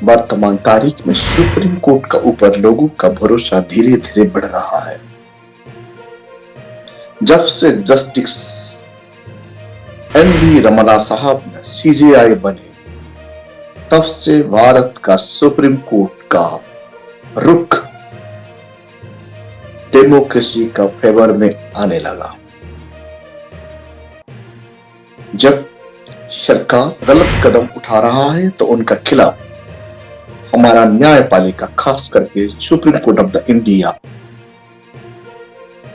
वर्तमान तारीख में सुप्रीम कोर्ट का ऊपर लोगों का भरोसा धीरे धीरे बढ़ रहा है। जब से जस्टिस एन.वी. रमन्ना साहब ने सीजेआई बने, तब से भारत का सुप्रीम कोर्ट का रुख डेमोक्रेसी का फेवर में आने लगा। जब सरकार गलत कदम उठा रहा है तो उनका खिलाफ हमारा न्यायपालिका, खास करके supreme court of the India,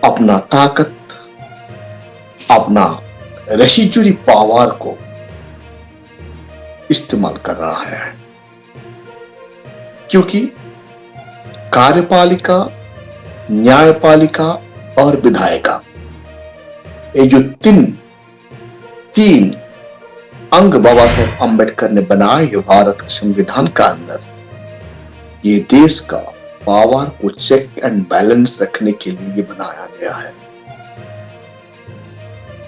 अपना ताकत, अपना रेसिड्यूरी पावर को इस्तेमाल कर रहा है। क्योंकि कार्यपालिका, न्यायपालिका और विधायिका, ये जो तीन अंग बाबा साहेब अम्बेडकर ने बनाए हैं भारत के संविधान का अंदर, ये देश का पावर को चेक एंड बैलेंस रखने के लिए ये बनाया गया है।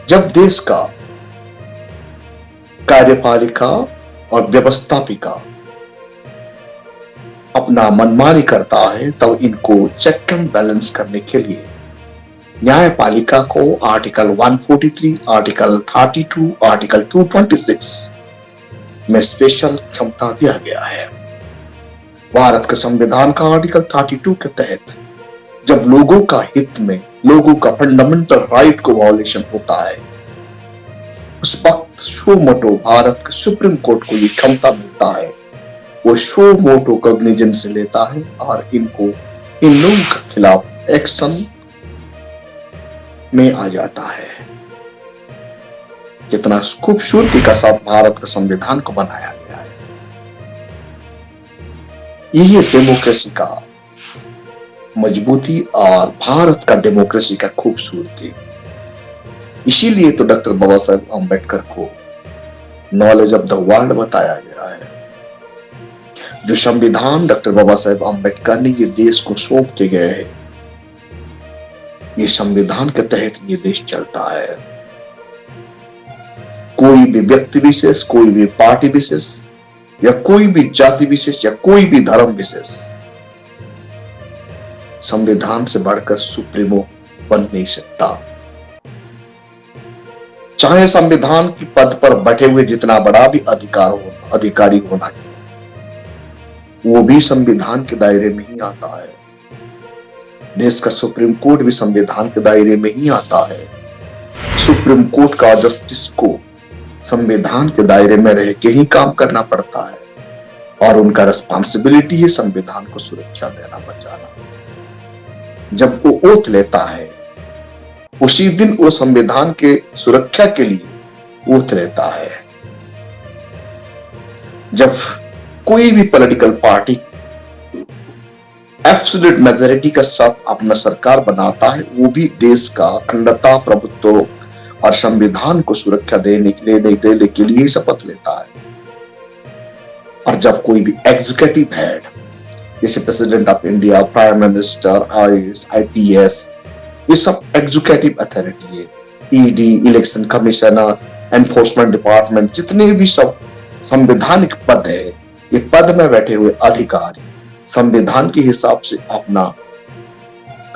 जब देश का कार्यपालिका और व्यवस्थापिका अपना मनमानी करता है, तब इनको चेक एंड बैलेंस करने के लिए न्यायपालिका को आर्टिकल 143, आर्टिकल 32, आर्टिकल 226 में स्पेशल क्षमता दिया गया है। भारत के संविधान का आर्टिकल 32 के तहत जब लोगों का हित में, लोगों का फंडामेंटल राइट को वायलेशन होता है, उस वक्त शो मोटो भारत के सुप्रीम कोर्ट को ये क्षमता मिलता है। वो शो मोटो कॉग्निजेंस से लेता है और इन लोगों के खिलाफ एक्शन में आ जाता है। कितना खूबसूरती का साथ भारत के संविधान को बनाया गया है। यही डेमोक्रेसी का मजबूती और भारत का डेमोक्रेसी का खूबसूरती। इसीलिए तो डॉक्टर बाबा साहेब अम्बेडकर को नॉलेज ऑफ द वर्ल्ड बताया गया है। जो संविधान डॉक्टर बाबा साहेब अम्बेडकर ने ये देश को सौंप के गए हैं, ये संविधान के तहत ये देश चलता है। कोई भी व्यक्ति विशेष, कोई भी पार्टी विशेष, या कोई भी जाति विशेष, या कोई भी धर्म विशेष संविधान से बढ़कर सुप्रीमो बन नहीं सकता। चाहे संविधान की पद पर बैठे हुए जितना बड़ा भी अधिकारी होना, वो भी संविधान के दायरे में ही आता है। देश का सुप्रीम कोर्ट भी संविधान के दायरे में ही आता है। सुप्रीम कोर्ट का जस्टिस को संविधान के दायरे में रह के ही काम करना पड़ता है और उनका रिस्पांसिबिलिटी है संविधान को सुरक्षा देना, बचाना। जब वो ओथ लेता है, उसी दिन वो संविधान के सुरक्षा के लिए ओथ लेता है। जब कोई भी पॉलिटिकल पार्टी एब्सोल्यूट मेजॉरिटी के साथ अपना सरकार बनाता है, वो भी देश का अखंडता, प्रभुत्व और संविधान को सुरक्षा देने के लिए ही शपथ लेता है। और जब कोई भी एग्जीक्यूटिव हेड, जैसे president of India, prime minister, IAS, IPS, ये सब एग्जीक्यूटिव अथॉरिटी है। ED, election commissioner, enforcement department, जितने भी सब संवैधानिक पद है, ये पद में बैठे हुए अधिकारी संविधान के हिसाब से अपना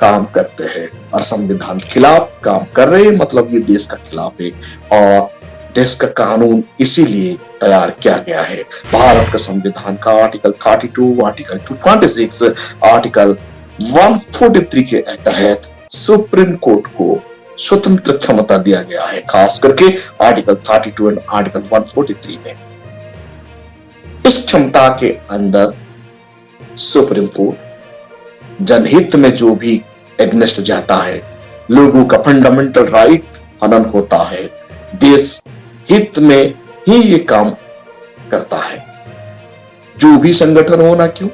काम करते हैं और संविधान खिलाफ काम कर रहे हैं, मतलब ये देश का खिलाफ है। और देश का कानून इसीलिए तैयार किया गया है। भारत का संविधान का आर्टिकल 32, आर्टिकल 226, आर्टिकल 143 के तहत सुप्रीम कोर्ट को स्वतंत्र क्षमता दिया गया है, खास करके आर्टिकल 32 एंड आर्टिकल 143 में। इस क्षमता के अंदर सुप्रीम कोर्ट जनहित में जो भी एग्नेस्ट जाता है, लोगों का फंडामेंटल राइट हनन होता है, देश हित में ही ये काम करता है। जो भी संगठन होना क्यों,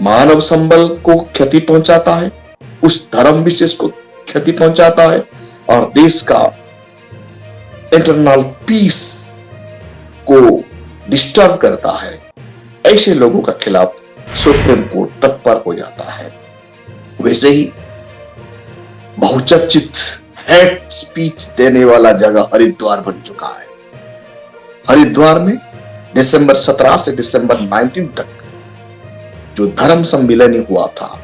मानव संबल को क्षति पहुंचाता है, उस धर्म विशेष को क्षति पहुंचाता है और देश का इंटरनल पीस को डिस्टर्ब करता है, ऐसे लोगों के खिलाफ सुप्रीम कोर्ट तत्पर हो जाता है। वैसे ही बहुचर्चित हेट स्पीच देने वाला जगह हरिद्वार बन चुका है। हरिद्वार में दिसंबर 17 से दिसंबर 19 तक जो धर्म सम्मेलन हुआ था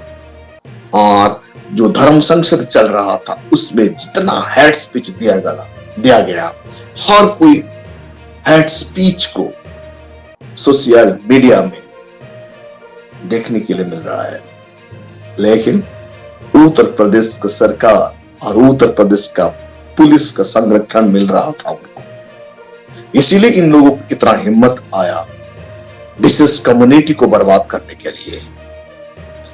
और जो धर्म संसद चल रहा था, उसमें जितना हेड स्पीच दिया गया, हर कोई हेड स्पीच को सोशल मीडिया में देखने के लिए मिल रहा है। लेकिन उत्तर प्रदेश की सरकार और उत्तर प्रदेश का पुलिस का संरक्षण मिल रहा था उनको, इसीलिए इन लोगों को इतना हिम्मत आया विशेष कम्युनिटी को बर्बाद करने के लिए।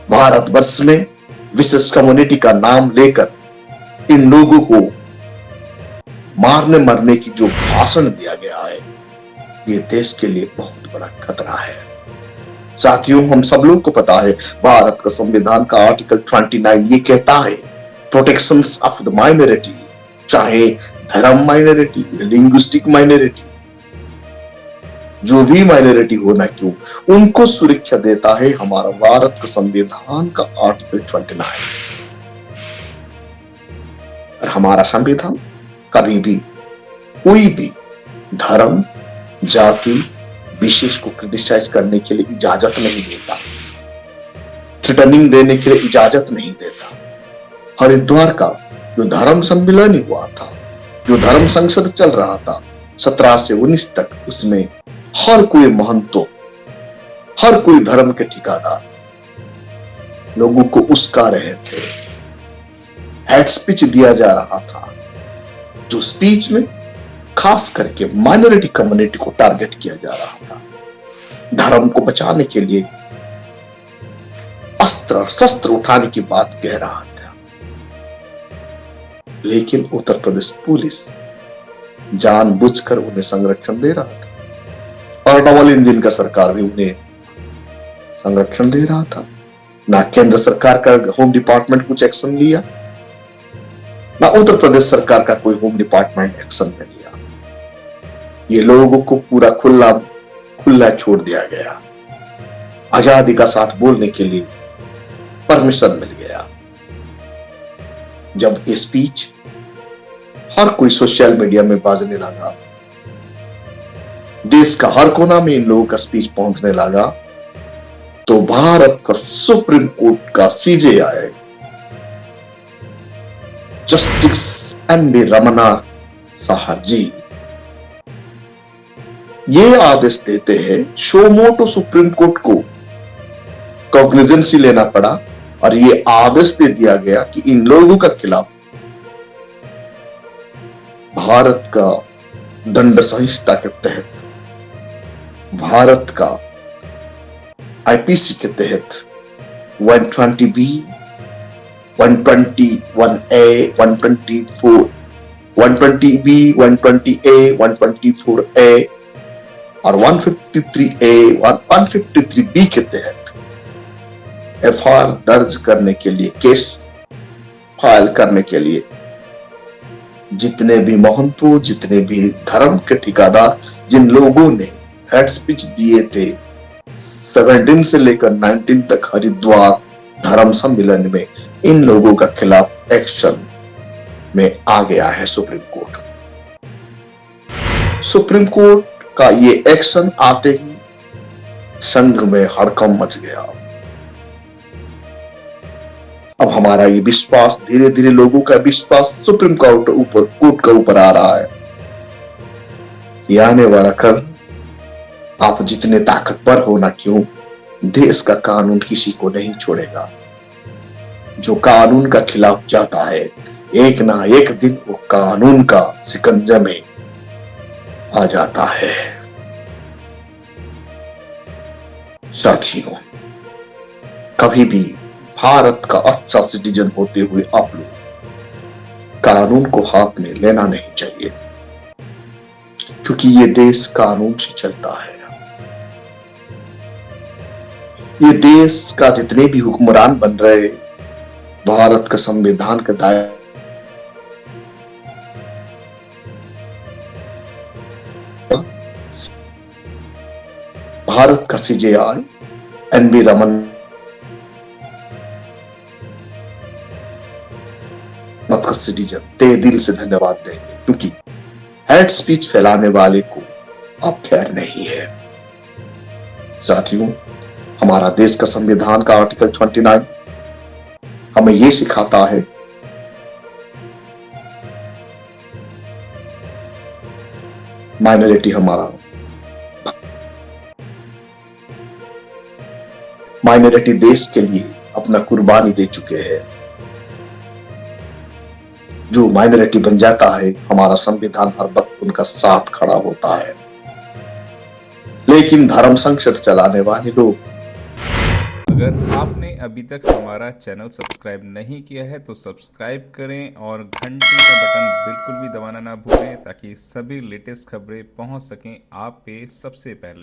भारतवर्ष में विशेष कम्युनिटी का नाम लेकर इन लोगों को मारने मरने की जो भाषण दिया गया है, ये देश के लिए बहुत बड़ा खतरा है। साथियों, हम सब लोग को पता है भारत का संविधान का आर्टिकल 29 ये कहता है प्रोटेक्शन ऑफ द माइनॉरिटी, चाहे धर्म माइनॉरिटी, लिंग्विस्टिक माइनॉरिटी, जो भी माइनॉरिटी होना क्यों, उनको सुरक्षा देता है हमारा भारत का संविधान का आर्टिकल 29। और हमारा संविधान कभी भी कोई भी धर्म जाति विशेष को क्रिटिसाइज करने के लिए इजाजत नहीं देता, थ्रेटनिंग देने के लिए इजाजत नहीं देता। हरिद्वार का जो धर्म सम्मेलन हुआ था, जो धर्म संसद चल रहा था 17 से 19 तक, उसमें हर कोई महंतो, हर कोई धर्म के ठिकादार लोगों को उस्का रहे थे, हेड स्पीच दिया जा रहा था, जो स्पीच में खास करके माइनॉरिटी कम्युनिटी को टारगेट किया जा रहा था। धर्म को बचाने के लिए अस्त्र शस्त्र उठाने की बात कह रहा था, लेकिन उत्तर प्रदेश पुलिस जानबूझकर उन्हें संरक्षण दे रहा था और डबल इंजन का सरकार भी उन्हें संरक्षण दे रहा था। ना केंद्र सरकार का होम डिपार्टमेंट कुछ एक्शन लिया, ना उत्तर प्रदेश सरकार का कोई होम डिपार्टमेंट एक्शन नहीं लिया। ये लोगों को पूरा खुला छोड़ दिया गया, आजादी का साथ बोलने के लिए परमिशन मिल गया। जब ये स्पीच हर कोई सोशल मीडिया में बाजने लगा, देश का हर कोना में इन लोगों का स्पीच पहुंचने लगा, तो भारत का सुप्रीम कोर्ट का CJI जस्टिस NV रमन्ना साहब जी ये आदेश देते हैं, शो मोटो सुप्रीम कोर्ट को कॉग्निजेंसी लेना पड़ा और ये आदेश दे दिया गया कि इन लोगों के खिलाफ भारत का दंड संहिता के तहत, भारत का IPC के तहत 120B, 121A, 124, 120B, 120A, 124A और 153A, 153B के तहत FIR दर्ज करने के लिए, केस फाइल करने के लिए जितने भी महंतों, जितने भी धर्म के ठिकादार, जिन लोगों ने हेड स्पीच दिए थे 17 से लेकर 19 तक हरिद्वार धर्म सम्मेलन में, इन लोगों का खिलाफ एक्शन में आ गया है सुप्रीम कोर्ट। सुप्रीम कोर्ट का ये एक्शन आते ही संघ में हड़कंप मच गया। अब हमारा ये विश्वास, धीरे धीरे लोगों का विश्वास सुप्रीम कोर्ट के ऊपर आ रहा है कि आने वाला कल आप जितने ताकतवर हो ना क्यों, देश का कानून किसी को नहीं छोड़ेगा। जो कानून का खिलाफ जाता है, एक ना एक दिन वो कानून का शिकंजा में आ जाता है। साथियों, कभी भी भारत का अच्छा सिटीजन होते हुए आप लोग कानून को हाथ में लेना नहीं चाहिए, क्योंकि ये देश कानून से चलता है। ये देश का जितने भी हुक्मरान बन रहे, भारत का संविधान के दायरे भारत का CJI NV रमन्ना का सिटीजन तहे दिल से धन्यवाद देंगे, क्योंकि हेड स्पीच फैलाने वाले को अब खैर नहीं है। साथियों, हमारा देश का संविधान का आर्टिकल 29 हमें ये सिखाता है माइनॉरिटी देश के लिए अपना कुर्बानी दे चुके हैं। जो माइनॉरिटी बन जाता है, हमारा संविधान हर वक्त उनका साथ खड़ा होता है। लेकिन धर्म संकट चलाने वाले लोग, अगर आपने अभी तक हमारा चैनल सब्सक्राइब नहीं किया है तो सब्सक्राइब करें और घंटी का बटन बिल्कुल भी दबाना ना भूलें ताकि सभी लेटेस्ट खबरें पहुंच सकें आप पे सबसे पहले।